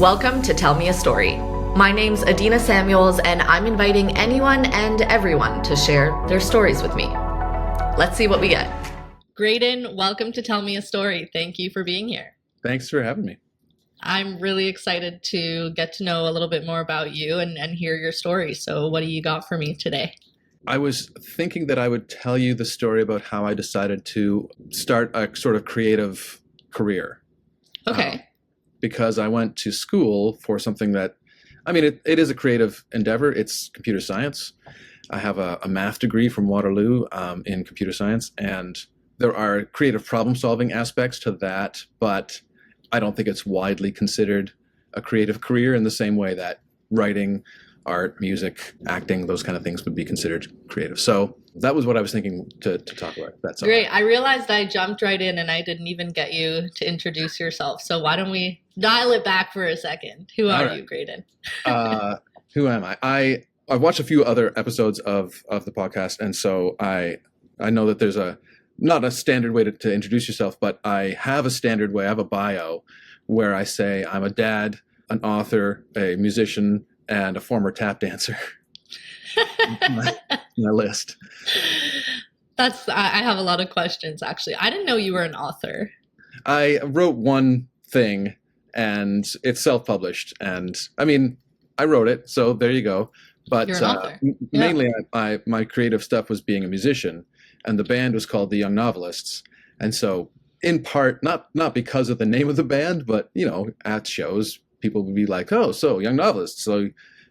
Welcome to Tell Me a Story. My name's Adina Samuels, and I'm inviting anyone and everyone to share their stories with me. Let's see what we get. Graydon, welcome to Tell Me a Story. Thank you for being here. Thanks for having me. I'm really excited to get to know a little bit more about you and hear your story. So what do you got for me today? I was thinking that I would tell you the story about how I decided to start a sort of creative career. Okay. Because I went to school for something that, it is a creative endeavor. It's computer science. I have a math degree from Waterloo in computer science, and there are creative problem-solving aspects to that, but I don't think it's widely considered a creative career in the same way that writing, art, music, acting, those kind of things would be considered creative. So that was what I was thinking to talk about. That's all. Great. I realized I jumped right in and I didn't even get you to introduce yourself. So why don't we dial it back for a second? Who are you, Graydon? Who am I? I've watched a few other episodes of the podcast, and so I know that there's not a standard way to introduce yourself, but I have a standard way. I have a bio where I say I'm a dad, an author, a musician, and a former tap dancer. my list. I have a lot of questions, actually. I didn't know you were an author. I wrote one thing, and it's self-published, and I wrote it, so there you go. But You're an author. Mainly my creative stuff was being a musician, and the band was called the Young Novelists. And so in part, not because of the name of the band, but at shows people would be like, oh, so Young Novelists, so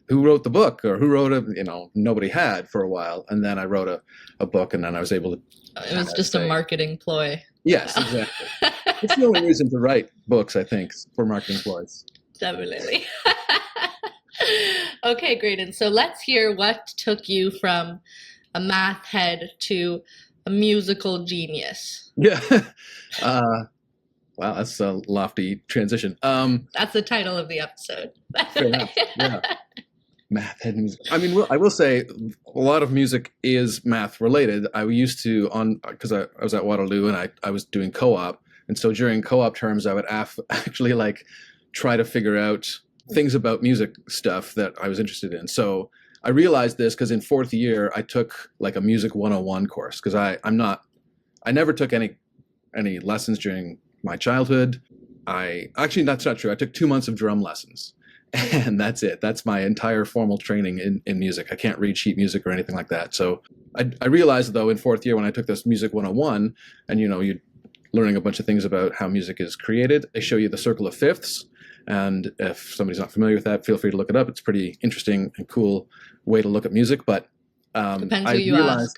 who wrote the book, or who wrote it? Nobody had for a while. And then I wrote a book, and then I was able to. It was just a marketing ploy. Yes, exactly. It's the only reason to write books, I think, for marketing ploys. Definitely. Okay, Graydon. So let's hear what took you from a math head to a musical genius. Yeah. Wow, that's a lofty transition. That's the title of the episode. Fair enough. Yeah. Math head music. I will say a lot of music is math related. I used to, because I was at Waterloo and I was doing co-op. And so during co-op terms, I would actually try to figure out things about music stuff that I was interested in. So I realized this because in fourth year, I took a music 101 course, because I never took any lessons during my childhood. Actually, that's not true. I took 2 months of drum lessons, and that's it. That's my entire formal training in music. I can't read sheet music or anything like that. So I realized, though, in fourth year when I took this music 101, and you're learning a bunch of things about how music is created, they show you the circle of fifths. And if somebody's not familiar with that, feel free to look it up. It's a pretty interesting and cool way to look at music. But depends who you ask.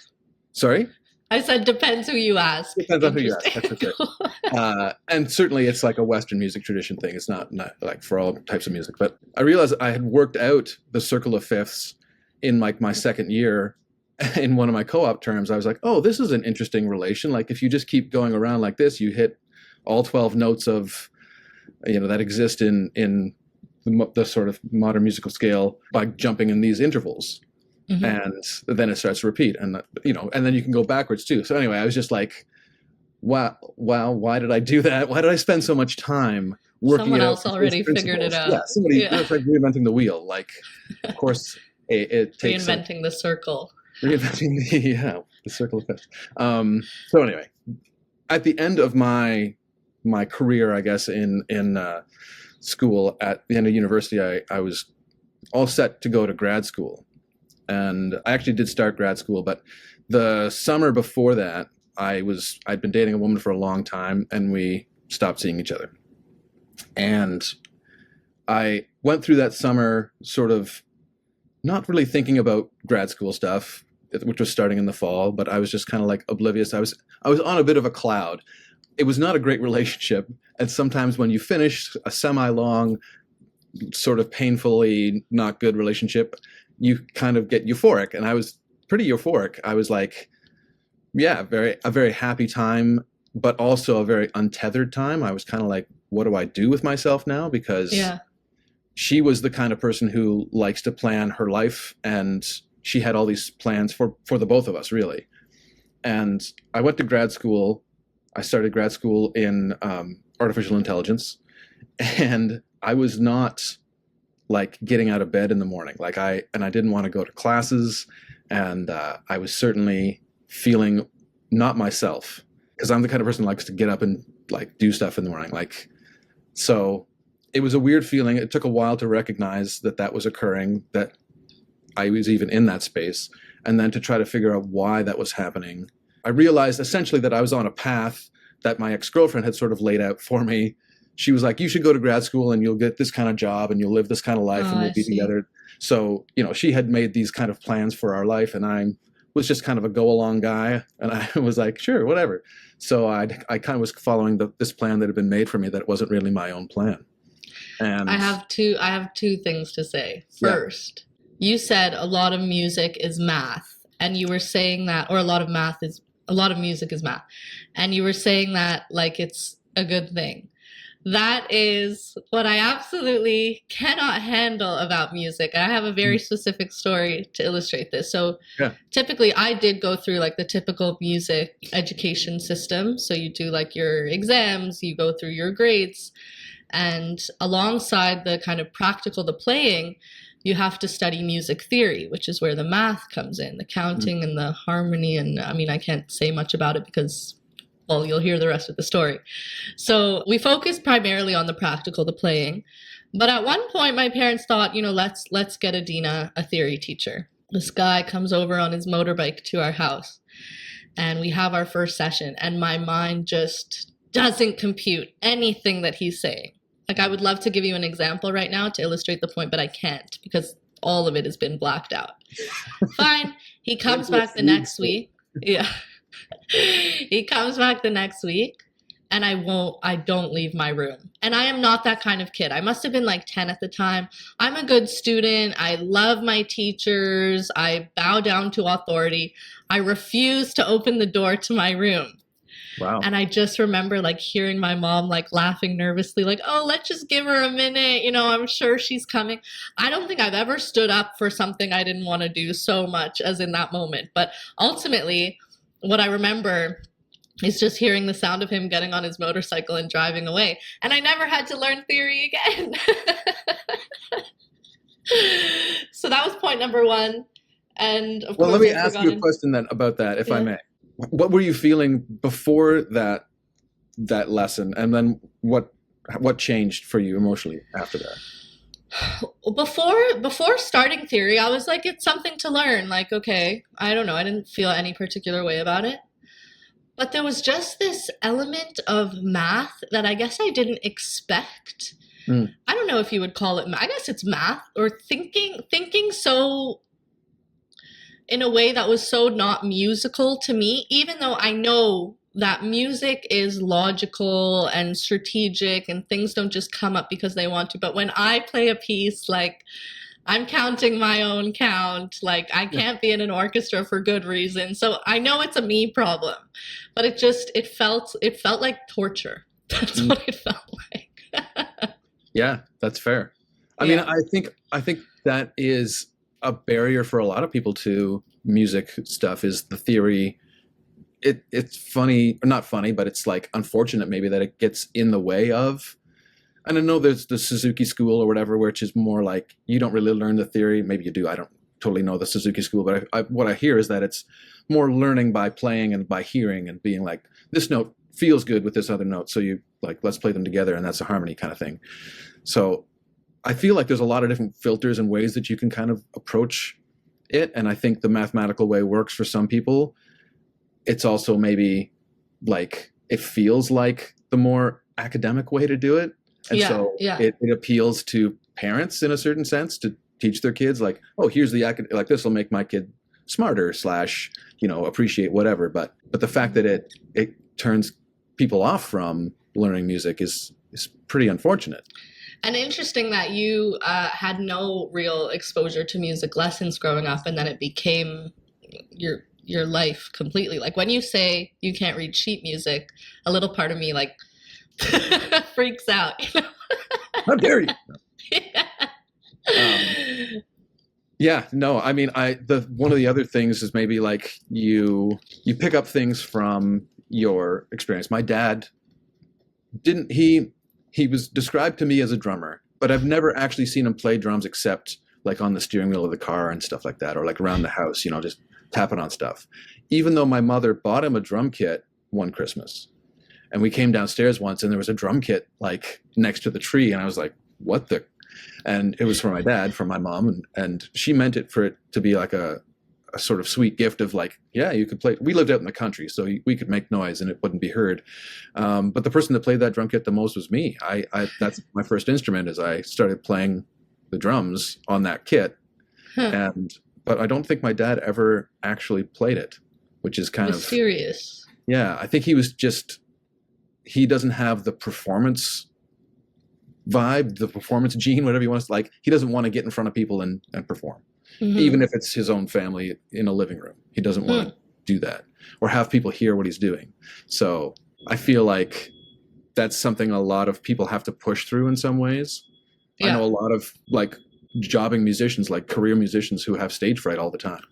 Sorry? I said depends who you ask. Depends on who you ask. That's okay. And certainly it's like a Western music tradition thing. It's not like for all types of music. But I realized I had worked out the circle of fifths in my second year. In one of my co-op terms, I was like, oh, this is an interesting relation. Like if you just keep going around like this, you hit all 12 notes of that exist in the sort of modern musical scale by jumping in these intervals. Mm-hmm. And then it starts to repeat, and and then you can go backwards too. So anyway, I was just like, wow, why did I do that? Why did I spend so much time working Someone it out? else already figured it out. Yeah, somebody it's like reinventing the wheel. Of course, it takes reinventing the circle. Reinventing the circle of fifths. So anyway, at the end of my career, I guess, in school, at the end of university, I was all set to go to grad school. And I actually did start grad school, but the summer before that, I'd been dating a woman for a long time, and we stopped seeing each other. And I went through that summer sort of not really thinking about grad school stuff, which was starting in the fall, but I was just kind of oblivious. I was on a bit of a cloud. It was not a great relationship. And sometimes when you finish a semi-long, sort of painfully not good relationship, you kind of get euphoric. And I was pretty euphoric. I was like, yeah, a very happy time, but also a very untethered time. I was kind of like, what do I do with myself now? Because she was the kind of person who likes to plan her life, and she had all these plans for the both of us, really. And I went to grad school. I started grad school in artificial intelligence, and I was not like getting out of bed in the morning. I didn't want to go to classes, and I was certainly feeling not myself, because I'm the kind of person who likes to get up and like do stuff in the morning. So it was a weird feeling. It took a while to recognize that that was occurring, that I was even in that space, and then to try to figure out why that was happening. I realized essentially that I was on a path that my ex-girlfriend had sort of laid out for me. She was like, you should go to grad school and you'll get this kind of job and you'll live this kind of life and we'll be together. So, she had made these kind of plans for our life, and I was just kind of a go along guy. And I was like, sure, whatever. So I kind of was following this plan that had been made for me, that it wasn't really my own plan. And I have two things to say. First, you said a lot of music is math, and you were saying that, or a lot of music is math, and you were saying that like it's a good thing. That is what I absolutely cannot handle about music. I have a very specific story to illustrate this. So typically I did go through like the typical music education system. So you do like your exams, you go through your grades, and alongside the kind of practical, the playing, you have to study music theory, which is where the math comes in, the counting and the harmony. And I mean, I can't say much about it because, well, you'll hear the rest of the story. So we focused primarily on the practical, the playing. But at one point, my parents thought, let's get Adina a theory teacher. This guy comes over on his motorbike to our house, and we have our first session, and my mind just doesn't compute anything that he's saying. Like, I would love to give you an example right now to illustrate the point, but I can't because all of it has been blacked out. Fine. He comes back the next week. Yeah. He comes back the next week, and I don't leave my room. And I am not that kind of kid. I must have been like 10 at the time. I'm a good student. I love my teachers. I bow down to authority. I refuse to open the door to my room. Wow. And I just remember like hearing my mom like laughing nervously, like, oh, let's just give her a minute. I'm sure she's coming. I don't think I've ever stood up for something I didn't want to do so much as in that moment. But ultimately, what I remember is just hearing the sound of him getting on his motorcycle and driving away. And I never had to learn theory again. So that was point number one. And of course, let me ask you a question then about that, if I may. What were you feeling before that lesson, and then what changed for you emotionally after that? Before starting theory, I was like, it's something to learn. Like, okay, I don't know. I didn't feel any particular way about it. But there was just this element of math that I guess I didn't expect. I don't know if you would call it, I guess it's math, or thinking so in a way that was so not musical to me, even though I know that music is logical and strategic and things don't just come up because they want to. But when I play a piece, like, I'm counting my own count, like I can't be in an orchestra for good reason. So I know it's a me problem, but it felt like torture. That's what it felt like. Yeah, that's fair. I mean, I think that is a barrier for a lot of people to music stuff, is the theory. It's funny, or not funny, but it's like unfortunate maybe that it gets in the way of. And I know there's the Suzuki school or whatever, which is more like you don't really learn the theory. Maybe you do. I don't totally know the Suzuki school, but what I hear is that it's more learning by playing and by hearing and being like, this note feels good with this other note, so you like, let's play them together, and that's a harmony kind of thing. So I feel like there's a lot of different filters and ways that you can kind of approach it, and I think the mathematical way works for some people. It's also maybe like it feels like the more academic way to do it. And it appeals to parents in a certain sense to teach their kids like, oh, here's the like this will make my kid smarter / appreciate whatever. But the fact that it turns people off from learning music is pretty unfortunate. And interesting that you had no real exposure to music lessons growing up, and then it became your life completely. Like when you say you can't read sheet music, a little part of me like freaks out. How dare you? No, I mean, one of the other things is maybe like you pick up things from your experience. My dad he was described to me as a drummer, but I've never actually seen him play drums except like on the steering wheel of the car and stuff like that, or like around the house, just tapping on stuff. Even though my mother bought him a drum kit one Christmas, and we came downstairs once and there was a drum kit like next to the tree, and I was like, what the? And it was for my dad, from my mom, and she meant it for it to be like a sort of sweet gift of like, yeah, you could play. We lived out in the country, so we could make noise and it wouldn't be heard. But the person that played that drum kit the most was me. I that's my first instrument, as I started playing the drums on that kit. But I don't think my dad ever actually played it, which is kind of mysterious. Yeah, I think he doesn't have the performance vibe, the performance gene, whatever you want to like. He doesn't want to get in front of people and perform. Even if it's his own family in a living room. He doesn't want to do that or have people hear what he's doing. So I feel like that's something a lot of people have to push through in some ways. Yeah. I know a lot of like jobbing musicians, like career musicians, who have stage fright all the time.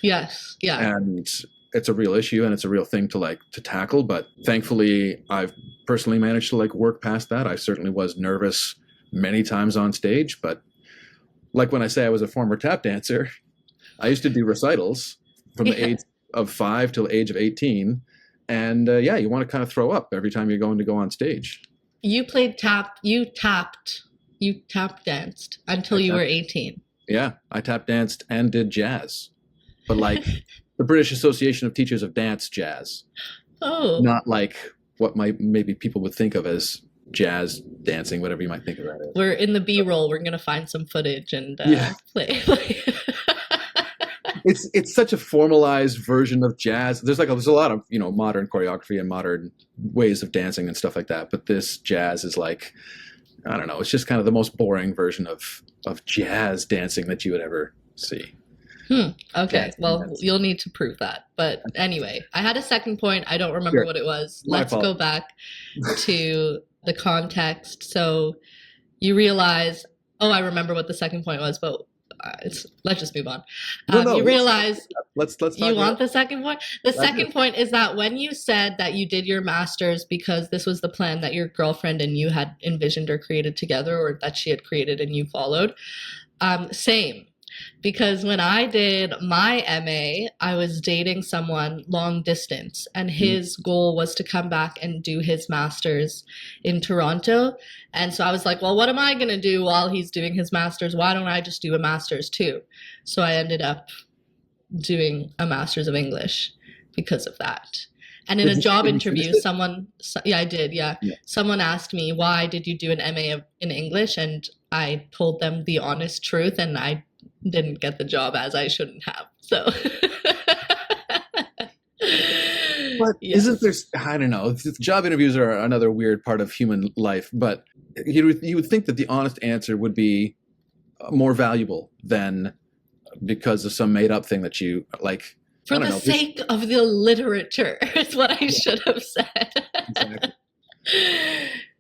Yes. Yeah. And it's a real issue and it's a real thing to tackle. But thankfully, I've personally managed to like work past that. I certainly was nervous many times on stage, but like when I say I was a former tap dancer, I used to do recitals from the age of 5 till the age of 18. And you want to kind of throw up every time you're going to go on stage. You played tap, you tap danced until you were 18. Yeah, I tap danced and did jazz. But like the British Association of Teachers of Dance jazz. Oh. Not like what maybe people would think of as jazz dancing, whatever you might think of that as. We're in the B-roll. We're going to find some footage and play. It's such a formalized version of jazz. There's a lot of modern choreography and modern ways of dancing and stuff like that. But this jazz is like, I don't know. It's just kind of the most boring version of jazz dancing that you would ever see. Okay. Well, you'll need to prove that. But anyway, I had a second point. I don't remember what it was. Let's go back to the context. So you realize, I remember what the second point was, but let's just move on. You realize let's you want the second point. The second point is that when you said that you did your master's because this was the plan that your girlfriend and you had envisioned or created together, or that she had created and you followed, same. Because when I did my MA, I was dating someone long distance, and his goal was to come back and do his master's in Toronto. And so I was like, well, what am I going to do while he's doing his master's? Why don't I just do a master's too? So I ended up doing a master's of English because of that. And in a job interview, I did. Someone asked me, why did you do an MA in English? And I told them the honest truth, and I didn't get the job, as I shouldn't have. So, but isn't there? I don't know. Job interviews are another weird part of human life. But you would think that the honest answer would be more valuable than because of some made up thing that you like. For the sake of the literature, is what I should have said. Exactly.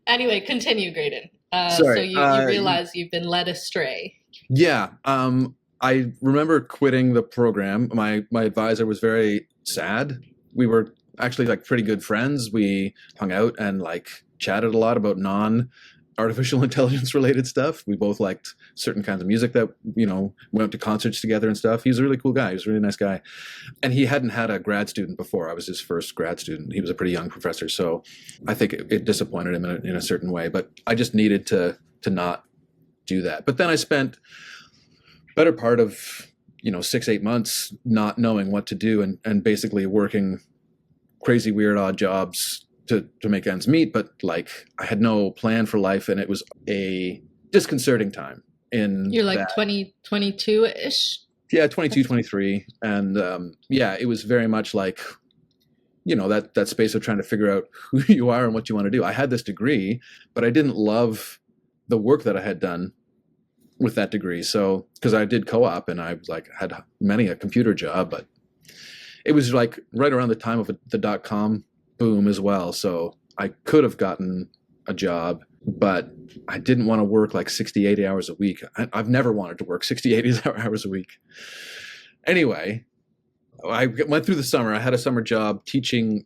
Anyway, continue, Graydon. Sorry, so you realize you've been led astray. Yeah. I remember quitting the program. My advisor was very sad. We were actually like pretty good friends. We hung out and like chatted a lot about non-artificial intelligence related stuff. We both liked certain kinds of music that, went to concerts together and stuff. He was a really cool guy. He was a really nice guy. And he hadn't had a grad student before. I was his first grad student. He was a pretty young professor. So I think it disappointed him in a certain way, but I just needed to not do that. But then I spent better part of 6-8 months not knowing what to do and basically working crazy weird odd jobs to make ends meet. But like I had no plan for life, and it was a disconcerting time. You're like 22-ish? Yeah, 22, 23. And it was very much like that space of trying to figure out who you are and what you want to do. I had this degree, but I didn't love the work that I had done with that degree. So, because I did co-op and I had many a computer job, but it was like right around the time of the .com boom as well. So I could have gotten a job, but I didn't want to work like 60, 80 hours a week. I've never wanted to work 60, 80 hours a week. Anyway, I went through the summer. I had a summer job teaching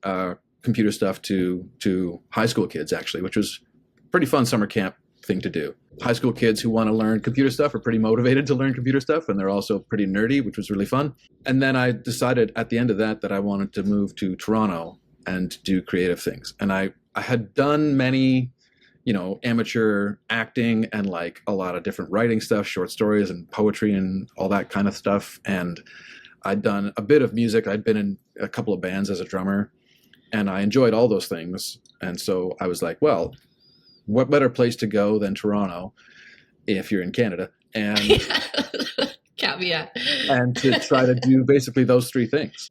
computer stuff to high school kids, actually, which was a pretty fun summer camp thing to do. high school kids who want to learn computer stuff are pretty motivated to learn computer stuff, and they're also pretty nerdy, which was really fun. And then I decided at the end of that I wanted to move to Toronto and do creative things. And I had done many, amateur acting and like a lot of different writing stuff, short stories and poetry and all that kind of stuff. And I'd done a bit of music. I'd been in a couple of bands as a drummer, and I enjoyed all those things. And so I was like, well, what better place to go than Toronto if you're in Canada, and caveat, and to try to do basically those three things.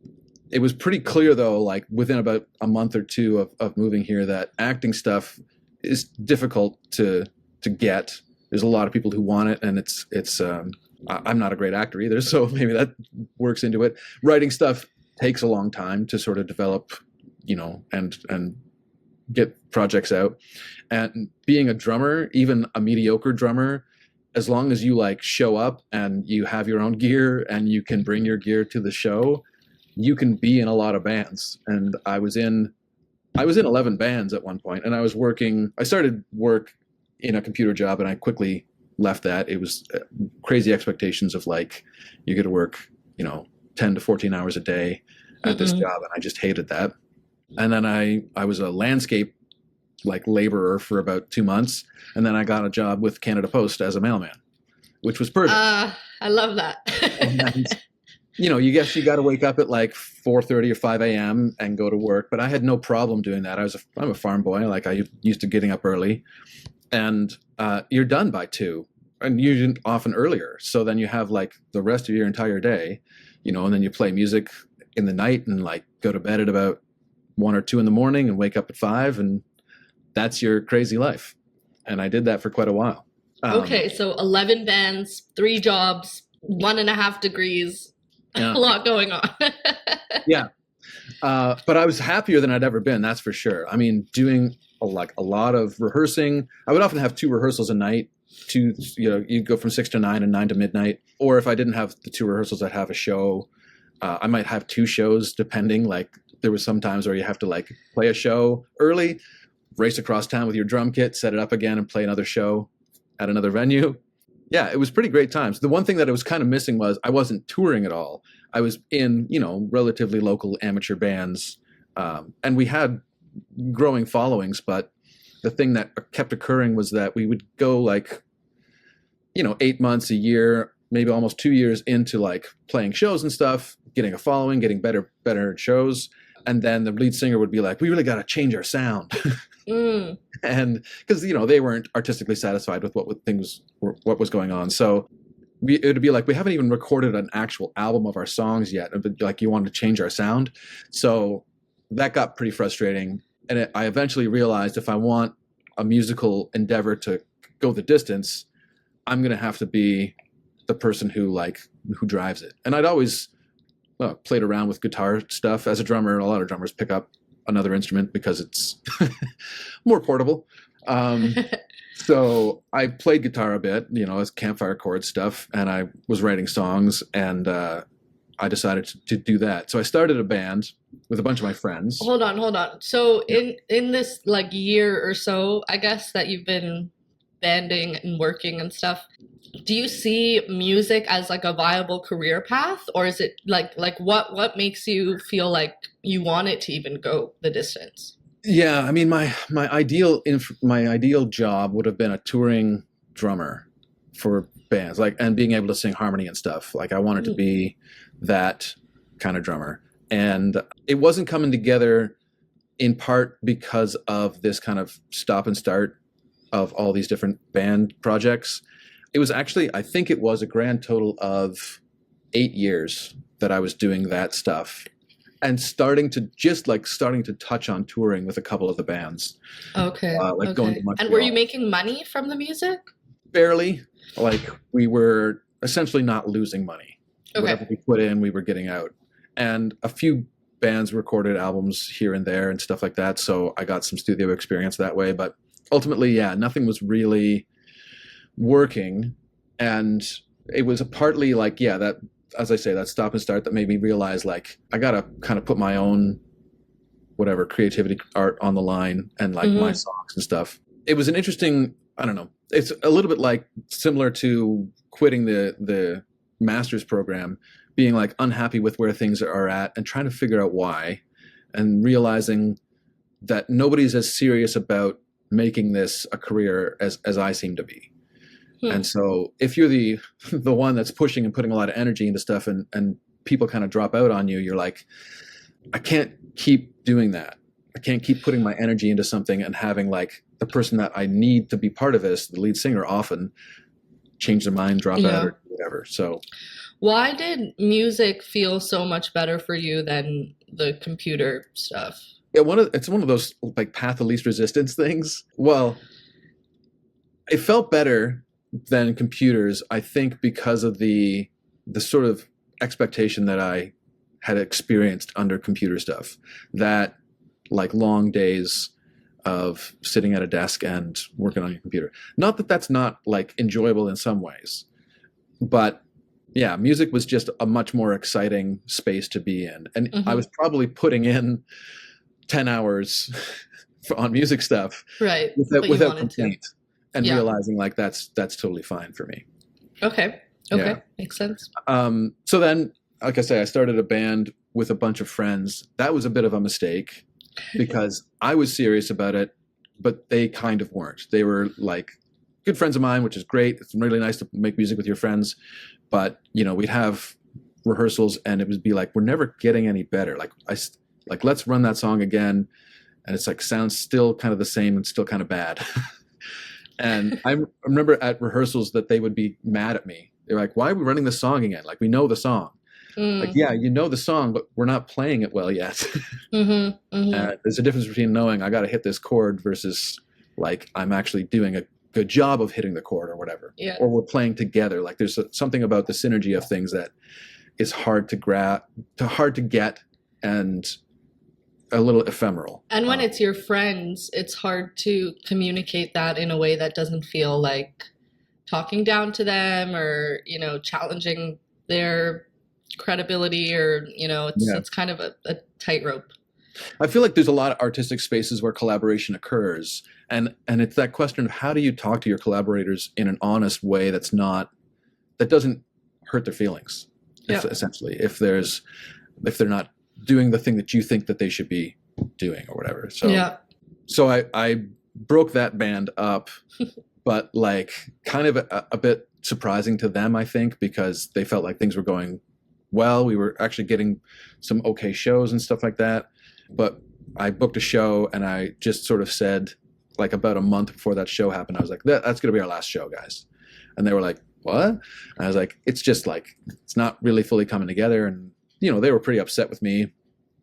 It was pretty clear though, like within about a month or two of moving here, that acting stuff is difficult to get. There's a lot of people who want it, and it's I'm not a great actor either, so maybe that works into it. Writing stuff takes a long time to sort of develop, and get projects out. And being a drummer, even a mediocre drummer, as long as you like show up and you have your own gear and you can bring your gear to the show, you can be in a lot of bands. And I was in 11 bands at one point, and I started work in a computer job, and I quickly left that. It was crazy expectations of like, you get to work, 10 to 14 hours a day at this job. And I just hated that. And then I was a landscape like laborer for about 2 months. And then I got a job with Canada Post as a mailman, which was perfect. I love that. And, you guess you got to wake up at like 4:30 or 5 a.m. and go to work. But I had no problem doing that. I'm a farm boy. Like I used to getting up early, and you're done by 2, and usually often earlier. So then you have like the rest of your entire day, and then you play music in the night and like go to bed at about 1 or 2 in the morning and wake up at 5, and that's your crazy life. And I did that for quite a while. Okay, so 11 bands, 3 jobs, 1.5 degrees, a lot going on. Yeah. But I was happier than I'd ever been, that's for sure. I mean, doing a lot of rehearsing. I would often have 2 rehearsals a night. You go from 6 to 9 and 9 to midnight. Or if I didn't have the 2 rehearsals, I'd have a show. I might have 2 shows, depending. Like there was some times where you have to like play a show early, race across town with your drum kit, set it up again, and play another show at another venue. Yeah, it was pretty great times. The one thing that I was kind of missing was I wasn't touring at all. I was in, relatively local amateur bands, and we had growing followings. But the thing that kept occurring was that we would go like, 8 months, a year, maybe almost 2 years into like playing shows and stuff, getting a following, getting better shows. And then the lead singer would be like, we really got to change our sound. And because, they weren't artistically satisfied with what was going on. So it would be like, we haven't even recorded an actual album of our songs yet. And like, you want to change our sound. So that got pretty frustrating. And I eventually realized if I want a musical endeavor to go the distance, I'm going to have to be the person who drives it. And I'd always played around with guitar stuff as a drummer. A lot of drummers pick up another instrument because it's more portable. So I played guitar a bit, as campfire chord stuff, and I was writing songs, and I decided to do that. So I started a band with a bunch of my friends. Hold on. So in this like year or so, I guess, that you've been banding and working and stuff, do you see music as like a viable career path, or is it like what makes you feel like you want it to even go the distance? Yeah, I mean, my ideal job would have been a touring drummer for bands, and being able to sing harmony and stuff. Like I wanted to be that kind of drummer, and it wasn't coming together in part because of this kind of stop and start of all these different band projects. It was actually, I think it was a grand total of 8 years that I was doing that stuff, and starting to touch on touring with a couple of the bands. Okay. Going to Montreal. And were you making money from the music? Barely. Like we were essentially not losing money. Okay. Whatever we put in, we were getting out. And a few bands recorded albums here and there and stuff like that. So I got some studio experience that way. But ultimately, yeah, nothing was really working. And it was partly like, that, as I say, that stop and start that made me realize like I got to kind of put my own whatever creativity art on the line and like my songs and stuff. It was an interesting I don't know. It's a little bit like similar to quitting the master's program, being like unhappy with where things are at and trying to figure out why, and realizing that nobody's as serious about making this a career as I seem to be. And so if you're the one that's pushing and putting a lot of energy into stuff, and people kind of drop out on you, you're like, I can't keep doing that. I can't keep putting my energy into something and having like the person that I need to be part of this, the lead singer, often change their mind, drop out, or whatever. So why did music feel so much better for you than the computer stuff? yeah, it's one of those like path of least resistance things. Well, it felt better than computers, I think, because of the sort of expectation that I had experienced under computer stuff, that like long days of sitting at a desk and working on your computer. Not that that's not like enjoyable in some ways, but yeah, music was just a much more exciting space to be in. And I was probably putting in 10 hours on music stuff, right, without complaint, and realizing like that's totally fine for me. Okay. Yeah. Makes sense. So then, like I say, I started a band with a bunch of friends. That was a bit of a mistake because I was serious about it, but they kind of weren't. They were like good friends of mine, which is great. It's really nice to make music with your friends. But, we'd have rehearsals and it would be like, we're never getting any better. Like, let's run that song again. And it's like, sounds still kind of the same and still kind of bad. And I remember at rehearsals that they would be mad at me. They're like, why are we running the song again? Like, we know the song. Like, yeah, you know the song, but we're not playing it well yet. There's a difference between knowing I got to hit this chord versus like I'm actually doing a good job of hitting the chord or whatever. Yeah. Or we're playing together. Like there's something about the synergy of things that is hard to get and a little ephemeral. And when it's your friends, it's hard to communicate that in a way that doesn't feel like talking down to them or, challenging their credibility or, it's kind of a tightrope. I feel like there's a lot of artistic spaces where collaboration occurs. And it's that question of how do you talk to your collaborators in an honest way that doesn't hurt their feelings, essentially, if they're not doing the thing that you think that they should be doing or whatever. So I broke that band up, but like kind of a bit surprising to them, I think, because they felt like things were going well. We were actually getting some okay shows and stuff like that. But I booked a show and I just sort of said, like about a month before that show happened, I was like, that's going to be our last show, guys. And they were like, what? And I was like, it's just like, it's not really fully coming together. And, they were pretty upset with me,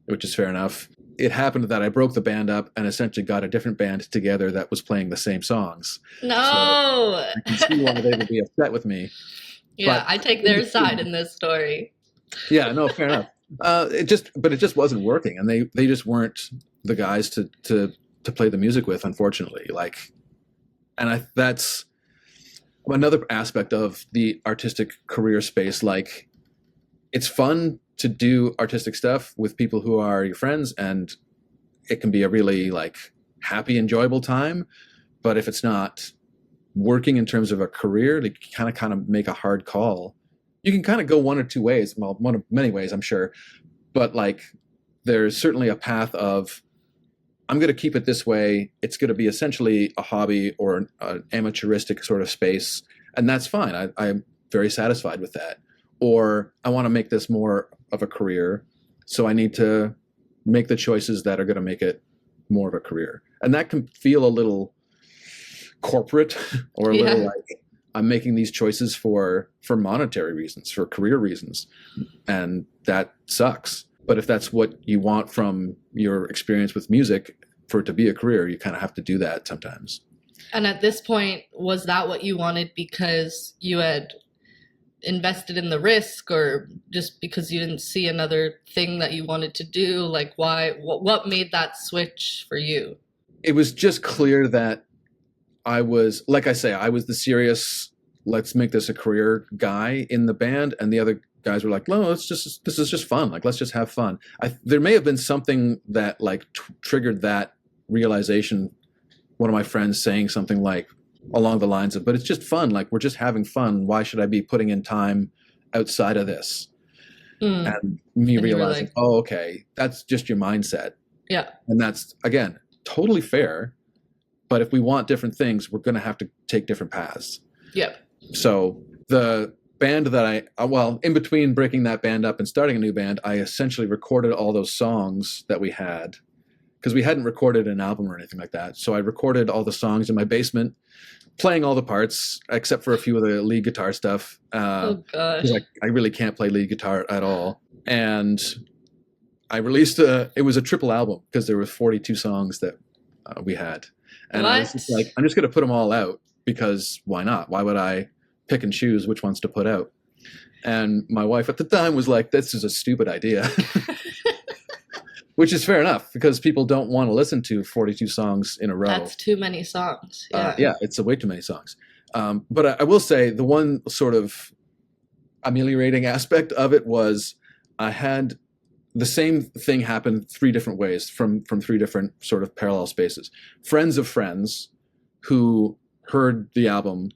which is fair enough. It happened that I broke the band up and essentially got a different band together that was playing the same songs. No. So I can see why they would be upset with me. Yeah, but I take their side in this story. Yeah, no, fair enough. It just wasn't working, and they just weren't the guys to play the music with, unfortunately. That's another aspect of the artistic career space. Like, it's fun to do artistic stuff with people who are your friends, and it can be a really like happy, enjoyable time. But if it's not working in terms of a career, you kind of make a hard call. You can kind of go one or two ways. Well, one of many ways, I'm sure. But like, there's certainly a path of, I'm going to keep it this way. It's going to be essentially a hobby or an amateuristic sort of space. And that's fine. I'm very satisfied with that. Or I want to make this more of a career. So I need to make the choices that are going to make it more of a career. And that can feel a little corporate or a little like, I'm making these choices for monetary reasons, for career reasons. And that sucks. But if that's what you want from your experience with music, for it to be a career, you kind of have to do that sometimes. And at this point, was that what you wanted because you had invested in the risk, or just because you didn't see another thing that you wanted to do? Like, why? What made that switch for you? It was just clear that I was, like I say, I was the serious, let's make this a career guy in the band. And the other guys were like, no, this is just fun. Like, let's just have fun. There may have been something that like triggered that realization. One of my friends saying something like, along the lines of, but it's just fun. Like, we're just having fun. Why should I be putting in time outside of this? Mm. And me And you were realizing, like, oh, okay, that's just your mindset. yeah, And that's, again, totally fair. But if we want different things, we're going to have to take different paths. yep. So the band that well, in between breaking that band up and starting a new band, I essentially recorded all those songs that we had, because we hadn't recorded an album or anything like that. So I recorded all the songs in my basement, playing all the parts, except for a few of the lead guitar stuff. Oh gosh. 'Cause I really can't play lead guitar at all. And I released it was a triple album, because there were 42 songs that we had. And I was just like, I'm just going to put them all out, because why not? Why would I pick and choose which ones to put out? And my wife at the time was like, this is a stupid idea. Which is fair enough, because people don't want to listen to 42 songs in a row. That's too many songs. Yeah. Yeah, it's way too many songs. But I will say the one sort of ameliorating aspect of it was I had the same thing happen 3 different ways from 3 different sort of parallel spaces. Friends of friends who heard the album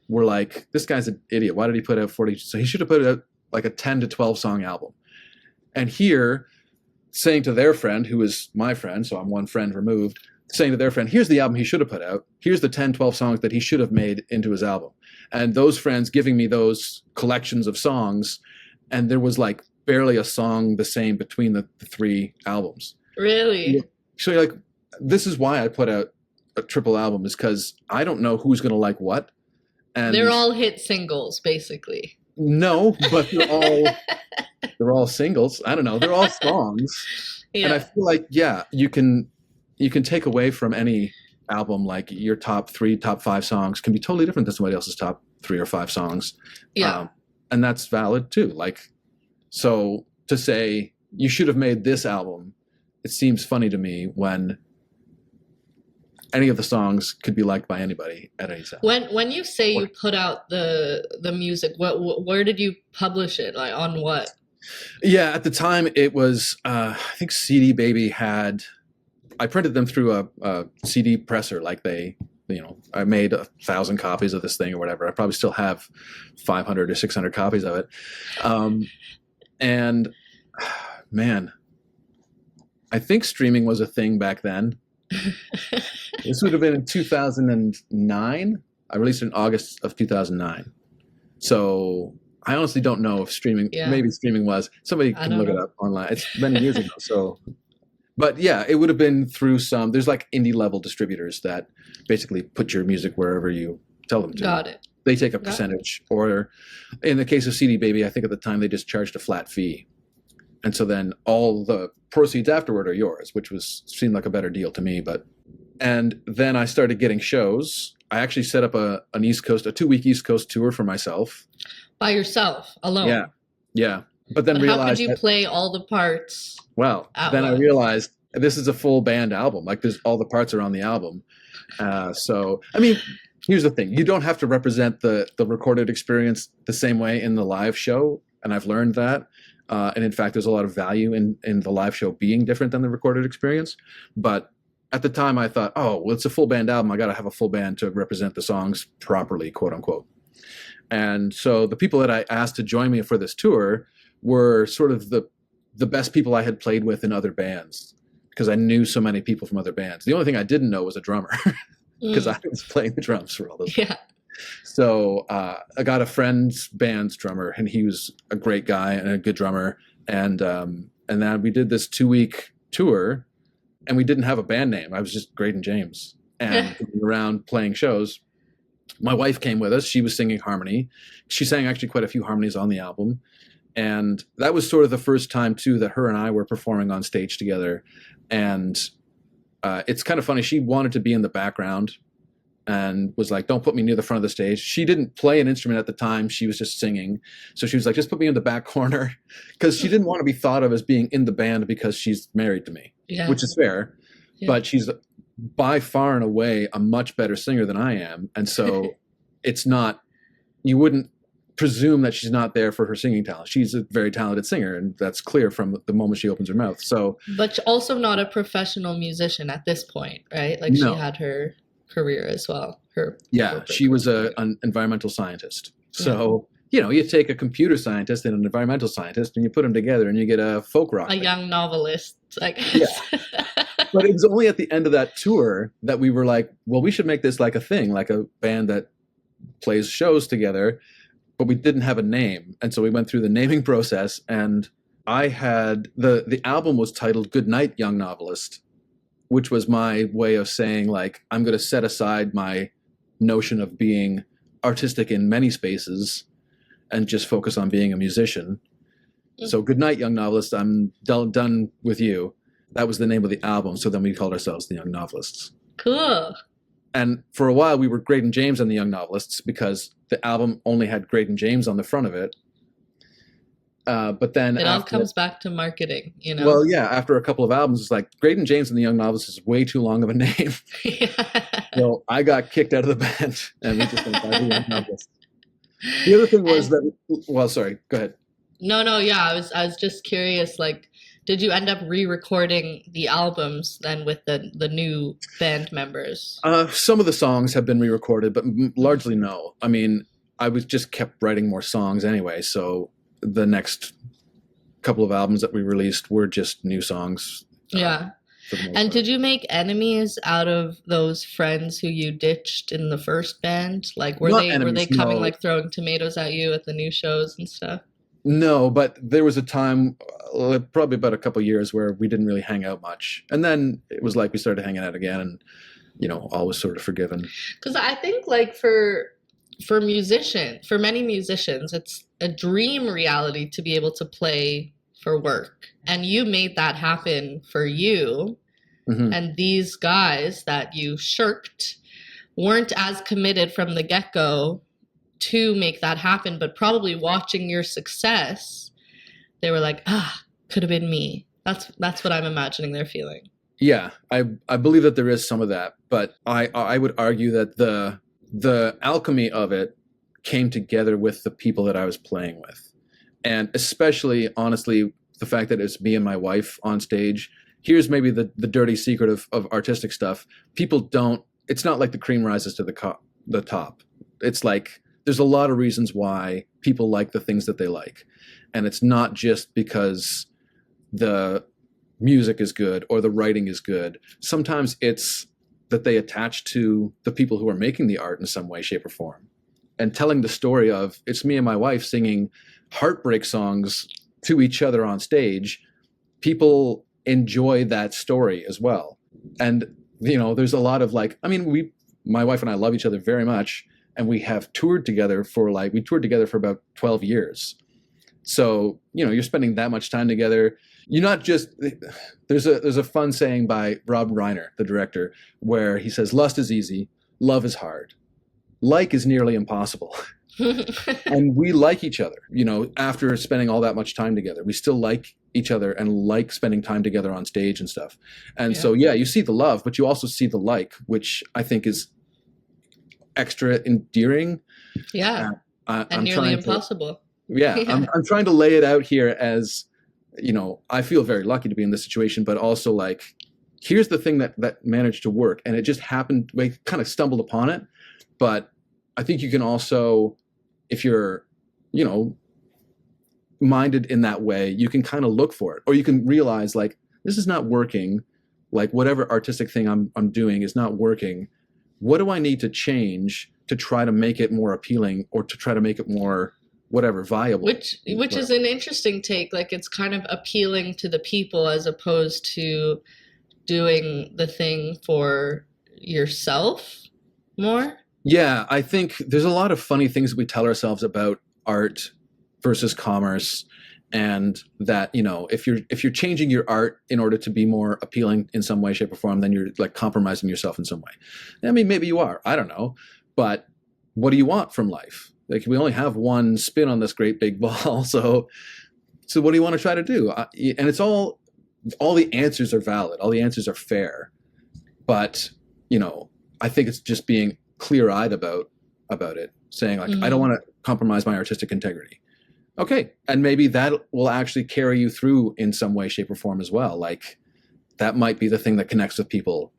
were like, this guy's an idiot. Why did he put out 40? So he should have put out like a 10 to 12 song album. And here, saying to their friend, who is my friend, so I'm one friend removed, saying to their friend, here's the album he should have put out. Here's the 10, 12 songs that he should have made into his album. And those friends giving me those collections of songs. And there was like barely a song the same between the 3 albums. Really? So you're like, this is why I put out a triple album, is because I don't know who's going to like what. And they're all hit singles, basically. No, but they're all singles. I don't know. They're all songs. Yeah. And I feel like, yeah, you can take away from any album, like your top 3, top 5 songs can be totally different than somebody else's top 3 or 5 songs. Yeah. And that's valid too. Like, so to say you should have made this album, it seems funny to me when any of the songs could be liked by anybody at any time. When you say you put out the music, where did you publish it? Like, on what? Yeah, at the time it was I think CD Baby had. I printed them through a CD presser. Like I made 1,000 copies of this thing or whatever. I probably still have 500 or 600 copies of it. And man, I think streaming was a thing back then. This would have been in 2009. I released it in August of 2009. So I honestly don't know if streaming, maybe streaming was. Somebody can look it up online. It's many years ago. So, but yeah, it would have been through there's like indie level distributors that basically put your music wherever you tell them to. Got it. They take a percentage, or in the case of CD Baby, I think at the time they just charged a flat fee. And so then all the proceeds afterward are yours, which seemed like a better deal to me. And then I started getting shows. I actually set up a 2-week East Coast tour for myself. By yourself, alone? Yeah. But then realized, how could you play all the parts? Well, then I realized this is a full band album. Like, all the parts are on the album. So, I mean, here's the thing. You don't have to represent the recorded experience the same way in the live show. And I've learned that. And in fact, there's a lot of value in the live show being different than the recorded experience. But at the time I thought, oh, well, it's a full band album. I got to have a full band to represent the songs properly, quote unquote. And so the people that I asked to join me for this tour were sort of the best people I had played with in other bands, because I knew so many people from other bands. The only thing I didn't know was a drummer, because I was playing the drums for all those. Yeah. So I got a friend's band's drummer, and he was a great guy and a good drummer. And then we did this 2-week tour, and we didn't have a band name. I was just Graydon James, and going around playing shows. My wife came with us. She was singing harmony. She sang actually quite a few harmonies on the album. And that was sort of the first time, too, that her and I were performing on stage together. And it's kind of funny. She wanted to be in the background and was like, don't put me near the front of the stage. She didn't play an instrument at the time. She was just singing. So she was like, just put me in the back corner, because she didn't want to be thought of as being in the band because she's married to me, which is fair. Yeah. But she's by far and away a much better singer than I am. And so you wouldn't presume that she's not there for her singing talent. She's a very talented singer, and that's clear from the moment she opens her mouth. So, but also not a professional musician at this point, right? Like, she had her career as well, her Yeah, corporate she was career. an environmental scientist. So, you take a computer scientist and an environmental scientist and you put them together and you get a folk rock A band. young novelist, I Yeah. guess. But it was only at the end of that tour that we were like, well, we should make this like a thing, like a band that plays shows together, but we didn't have a name. And so we went through the naming process, and I had the album was titled Good Night, Young Novelist, which was my way of saying, like, I'm going to set aside my notion of being artistic in many spaces and just focus on being a musician. So Good Night, Young Novelist, I'm done with you. That was the name of the album. So then we called ourselves the Young Novelists. Cool. And for a while, we were Graydon James and the Young Novelists because the album only had Graydon James on the front of it. But then it all comes back to marketing, Well, yeah, after a couple of albums, it's like Graydon James and the Young Novelists is way too long of a name. So I got kicked out of the band, and we just went by the Young Novelists. The other thing was sorry, go ahead. No, yeah, I was just curious, like, did you end up re-recording the albums then with the new band members? Some of the songs have been re-recorded, but largely no. I mean, I was just kept writing more songs anyway, so the next couple of albums that we released were just new songs. Yeah. And did you make enemies out of those friends who you ditched in the first band? Like, were they coming, like, throwing tomatoes at you at the new shows and stuff? No, but there was a time, probably about a couple of years, where we didn't really hang out much. And then it was like we started hanging out again, and, all was sort of forgiven. Because I think, like, for many musicians, it's a dream reality to be able to play for work. And you made that happen for you. Mm-hmm. And these guys that you shirked weren't as committed from the get-go to make that happen, but probably watching your success, they were like, could have been me. That's what I'm imagining they're feeling. Yeah, I believe that there is some of that, but I would argue that the alchemy of it came together with the people that I was playing with. And especially, honestly, the fact that it's me and my wife on stage. Here's maybe the dirty secret of artistic stuff. It's not like the cream rises to the top. It's like, there's a lot of reasons why people like the things that they like. And it's not just because the music is good or the writing is good. Sometimes it's that they attach to the people who are making the art in some way, shape, or form. And telling the story of, it's me and my wife singing heartbreak songs to each other on stage, people enjoy that story as well. And, there's a lot of my wife and I love each other very much. And we have toured together for about 12 years. So, you're spending that much time together. You're not just, there's a fun saying by Rob Reiner, the director, where he says, lust is easy, love is hard. Like is nearly impossible. And we like each other, after spending all that much time together. We still like each other and like spending time together on stage and stuff. And so, you see the love, but you also see the like, which I think is extra endearing. Yeah. And nearly impossible. I'm trying to lay it out here as, I feel very lucky to be in this situation, but also like, here's the thing that managed to work. And it just happened, we kind of stumbled upon it. But I think you can also, if you're, minded in that way, you can kind of look for it, or you can realize, like, this is not working. Like, whatever artistic thing I'm doing is not working. What do I need to change to try to make it more appealing, or to try to make it more viable? Which is an interesting take. Like, it's kind of appealing to the people as opposed to doing the thing for yourself more. Yeah, I think there's a lot of funny things that we tell ourselves about art versus commerce, and that, if you're changing your art in order to be more appealing in some way, shape, or form, then you're like compromising yourself in some way. I mean, maybe you are, I don't know, but what do you want from life? Like, we only have one spin on this great big ball, so what do you want to try to do? And it's all the answers are valid, all the answers are fair, but I think it's just being clear-eyed about it, saying, like, I don't want to compromise my artistic integrity. Okay, and maybe that will actually carry you through in some way, shape, or form as well. Like, that might be the thing that connects with people.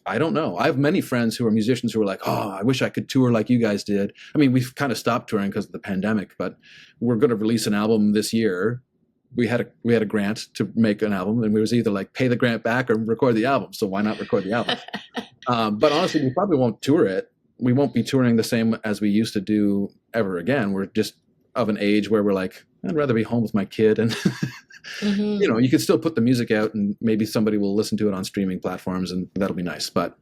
I don't know. I have many friends who are musicians who are like, oh, I wish I could tour like you guys did. I mean, we've kind of stopped touring because of the pandemic, but we're going to release an album this year. We had a grant to make an album, and we was either like pay the grant back or record the album. So why not record the album? But honestly, we probably won't tour it. We won't be touring the same as we used to do ever again. We're just of an age where we're like, I'd rather be home with my kid. And, you could still put the music out and maybe somebody will listen to it on streaming platforms and that'll be nice. But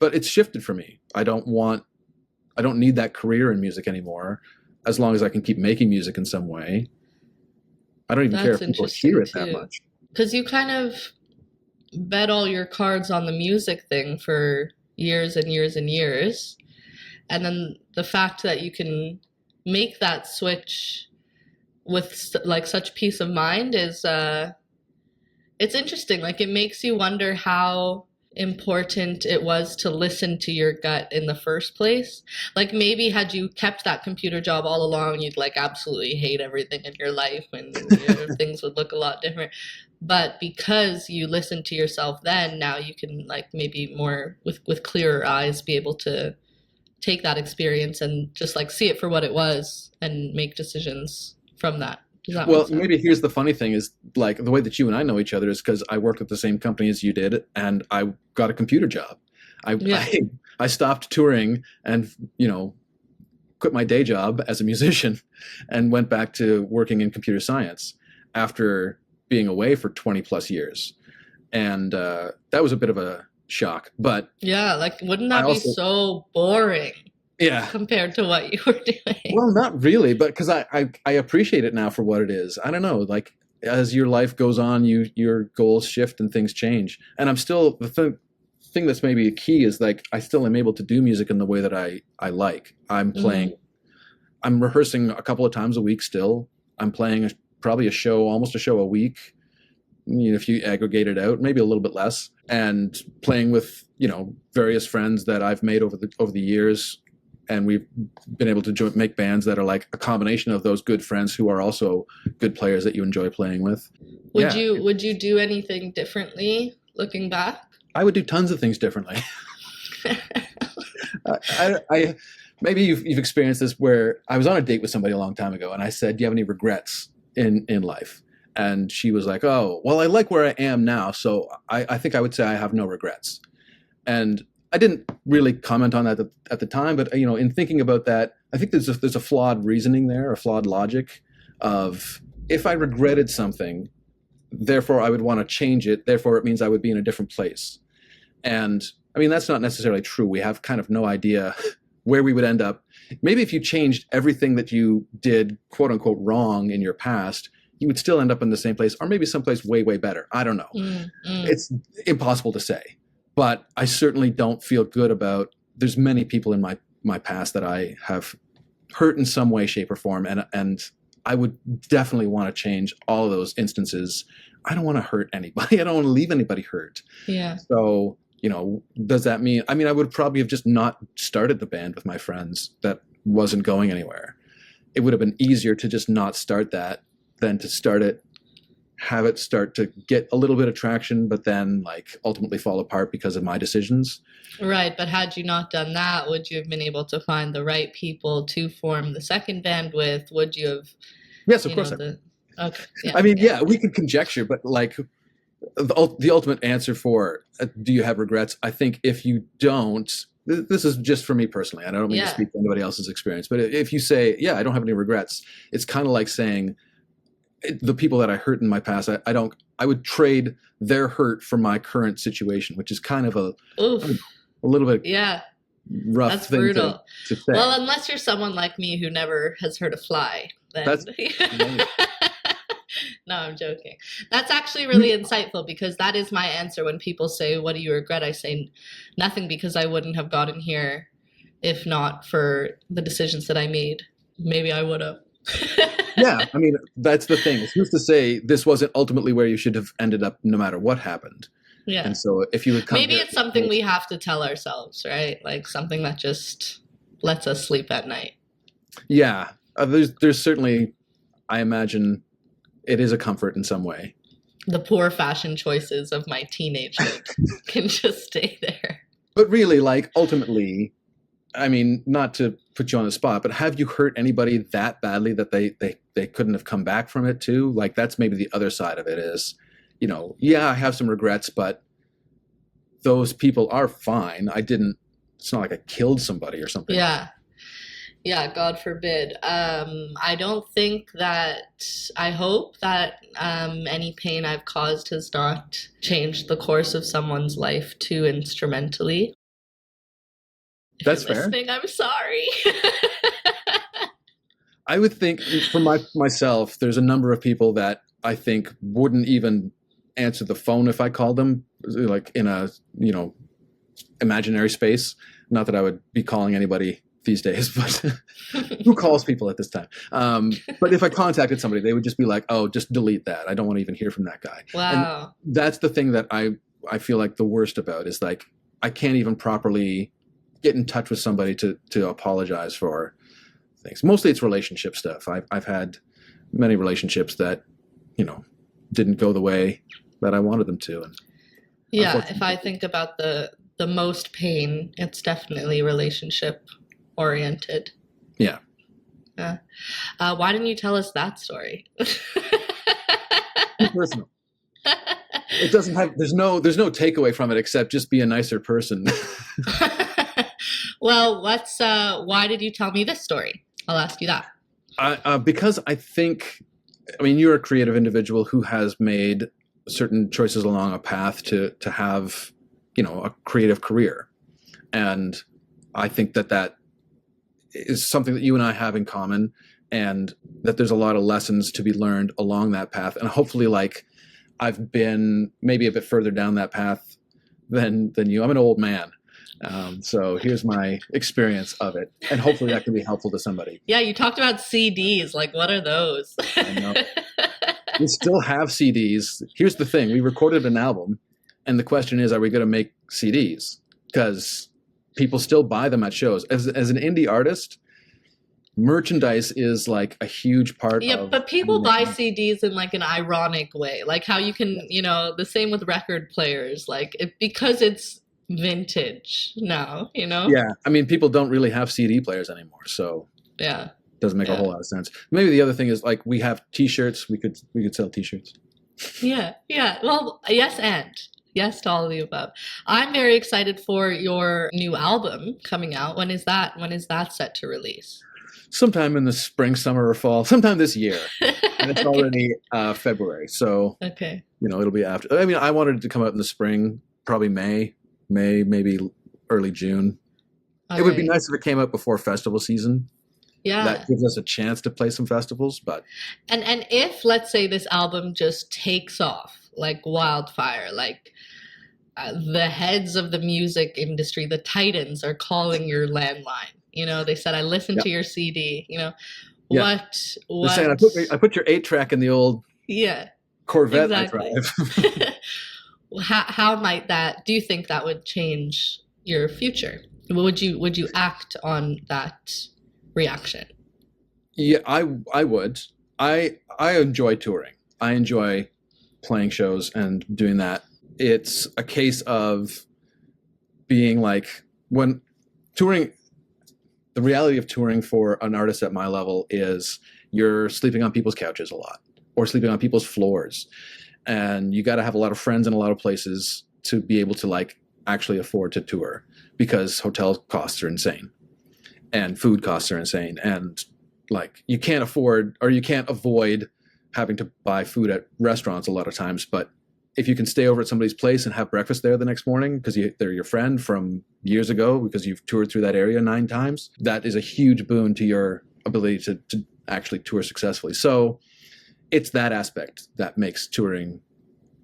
it's shifted for me. I don't need that career in music anymore as long as I can keep making music in some way. I don't even care if people hear it that much. Because you kind of bet all your cards on the music thing for years and years and years. And then the fact that you can make that switch with like such peace of mind is it's interesting. Like, it makes you wonder how important it was to listen to your gut in the first place. Like, maybe had you kept that computer job all along, you'd like absolutely hate everything in your life and things would look a lot different. But because you listened to yourself then, now you can like maybe more with clearer eyes be able to take that experience and just like see it for what it was and make decisions from that. Does that make sense? Maybe here's the funny thing is like the way that you and I know each other is because I worked at the same company as you did and I got a computer job. I stopped touring and, quit my day job as a musician and went back to working in computer science after being away for 20 plus years. And that was a bit of a shock, but yeah, like wouldn't that be so boring? Yeah, compared to what you were doing. Well, not really, but because I appreciate it now for what it is. I don't know, like as your life goes on, your goals shift and things change. And I'm still the thing that's maybe a key is like I still am able to do music in the way that I like. I'm playing, I'm rehearsing a couple of times a week still. I'm playing probably almost a show a week. If you aggregate it out, maybe a little bit less, and playing with various friends that I've made over the years, and we've been able to make bands that are like a combination of those good friends who are also good players that you enjoy playing with. Would you do anything differently looking back? I would do tons of things differently. I maybe you've experienced this where I was on a date with somebody a long time ago, and I said, "Do you have any regrets in life?" And she was like, "Oh, well, I like where I am now, so I think I would say I have no regrets." And I didn't really comment on that at the time, but in thinking about that, I think there's a flawed reasoning there, a flawed logic of if I regretted something, therefore I would want to change it, therefore it means I would be in a different place. And I mean, that's not necessarily true. We have kind of no idea where we would end up. Maybe if you changed everything that you did, quote unquote, wrong in your past, you would still end up in the same place, or maybe someplace way, way better. I don't know. It's impossible to say. But I certainly don't feel good about, there's many people in my past that I have hurt in some way, shape, or form. And I would definitely want to change all of those instances. I don't want to hurt anybody. I don't want to leave anybody hurt. Yeah. So, does that mean, I would probably have just not started the band with my friends that wasn't going anywhere. It would have been easier to just not start that than to start it, have it start to get a little bit of traction, but then like ultimately fall apart because of my decisions. Right. But had you not done that, would you have been able to find the right people to form the second band with? Would you have? Yes, of course. Okay. Yeah, we could conjecture, but like the ultimate answer for do you have regrets? I think if you don't, this is just for me personally, and I don't mean to speak to anybody else's experience, but if you say, yeah, I don't have any regrets, it's kind of like saying, the people that I hurt in my past, I would trade their hurt for my current situation, which is kind of a little bit rough. That's thing brutal. To say. Well, unless you're someone like me who never has hurt a fly, then that's no, I'm joking. That's actually really insightful because that is my answer when people say, "What do you regret?" I say nothing because I wouldn't have gotten here if not for the decisions that I made. Maybe I would have. Yeah, that's the thing. Who's to say this wasn't ultimately where you should have ended up no matter what happened? Yeah. And so if you would come maybe it's something we have to tell ourselves, right? Like something that just lets us sleep at night. Yeah. There's certainly, I imagine it is a comfort in some way. The poor fashion choices of my teenagehood can just stay there. But really, like, ultimately, I mean, not to put you on the spot, but have you hurt anybody that badly that they couldn't have come back from it too? Like, that's maybe the other side of it is, yeah, I have some regrets, but those people are fine. It's not like I killed somebody or something. Yeah. Yeah, God forbid. I don't think that, I hope that any pain I've caused has not changed the course of someone's life too instrumentally. If That's you're fair. listening, I'm sorry. I would think for myself, there's a number of people that I think wouldn't even answer the phone if I called them, like in a, imaginary space. Not that I would be calling anybody these days, but who calls people at this time? But if I contacted somebody, they would just be like, oh, just delete that. I don't want to even hear from that guy. Wow. And that's the thing that I feel like the worst about is like, I can't even properly get in touch with somebody to apologize for things. Mostly it's relationship stuff. I've had many relationships that, didn't go the way that I wanted them to. And yeah, if I think about the most pain, it's definitely relationship oriented. Yeah. Why didn't you tell us that story? Too personal. It doesn't have. There's no takeaway from it except just be a nicer person. Well, why did you tell me this story? I'll ask you that. Because I think, you're a creative individual who has made certain choices along a path to have, a creative career, and I think that is something that you and I have in common, and that there's a lot of lessons to be learned along that path, and hopefully, like, I've been maybe a bit further down that path than you. I'm an old man. So here's my experience of it, and hopefully that can be helpful to somebody. Yeah, you talked about CDs. Like, what are those? I know. We still have CDs. Here's the thing. We recorded an album, and the question is, are we going to make CDs? Because people still buy them at shows. As an indie artist, merchandise is like a huge part of... Yeah, but people buy CDs in like an ironic way. Like how you can, the same with record players. Like, because it's vintage now, Yeah, people don't really have CD players anymore, so yeah, it doesn't make a whole lot of sense. Maybe the other thing is, like, we have T-shirts. We could sell T-shirts. Yeah. Well, yes to all of the above. I'm very excited for your new album coming out. When is that set to release? Sometime in the spring, summer, or fall. Sometime this year, and it's already February, so okay. It'll be after. I wanted it to come out in the spring, probably May, maybe early June. It would be nice if it came out before festival season. Yeah, that gives us a chance to play some festivals. But and if, let's say, this album just takes off like wildfire, like the heads of the music industry, the titans, are calling your landline. They said, I listened to your CD. What? They're saying, I put your 8-track in the old Corvette exactly. I drive. How might that? Do you think that would change your future? Would you act on that reaction? Yeah, I would. I enjoy touring. I enjoy playing shows and doing that. It's a case of being like, when touring, the reality of touring for an artist at my level is you're sleeping on people's couches a lot, or sleeping on people's floors, and you got to have a lot of friends in a lot of places to be able to, like, actually afford to tour, because hotel costs are insane and food costs are insane, and, like, you can't afford, or you can't avoid having to buy food at restaurants a lot of times. But if you can stay over at somebody's place and have breakfast there the next morning because they're your friend from years ago, because you've toured through that area 9 times, that is a huge boon to your ability to actually tour successfully. So it's that aspect that makes touring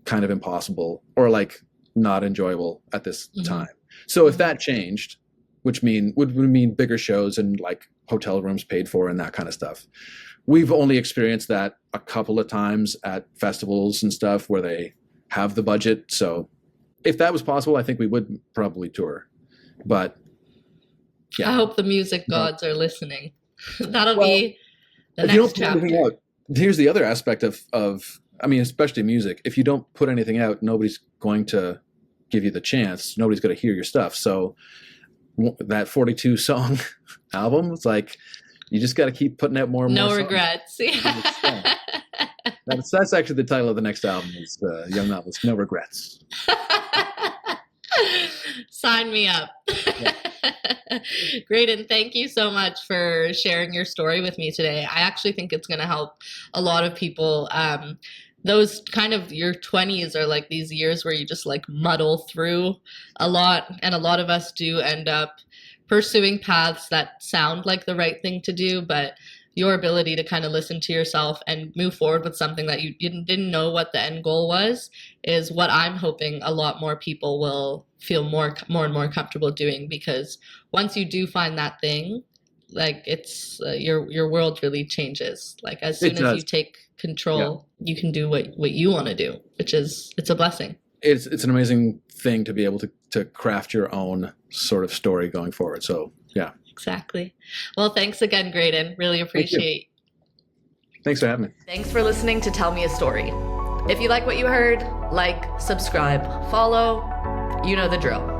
kind of impossible, or like not enjoyable at this time. So if that changed, which would mean bigger shows and like hotel rooms paid for and that kind of stuff. We've only experienced that a couple of times at festivals and stuff where they have the budget. So if that was possible, I think we would probably tour. But yeah. I hope the music gods are listening. That'll be the next chapter. Here's the other aspect of I mean, especially music, if you don't put anything out, nobody's going to give you the chance. Nobody's going to hear your stuff. So that 42 song album, it's like, you just got to keep putting out more and more No songs. regrets. That's actually the title of the next album is Young Novelists, No Regrets. Sign me up. Yeah. Graydon, thank you so much for sharing your story with me today. I actually think it's going to help a lot of people. Those kind of your 20s are like these years where you just like muddle through a lot. And a lot of us do end up pursuing paths that sound like the right thing to do, but your ability to kind of listen to yourself and move forward with something that you didn't know what the end goal was is what I'm hoping a lot more people will feel more and more comfortable doing, because once you do find that thing, like it's your world really changes. Like as soon as you take control, you can do what you want to do, which is, it's a blessing. It's an amazing thing to be able to craft your own sort of story going forward. So yeah. Exactly. Well, thanks again, Graydon. Really appreciate. Thanks for having me. Thanks for listening to Tell Me a Story. If you like what you heard, like, subscribe, follow, you know the drill.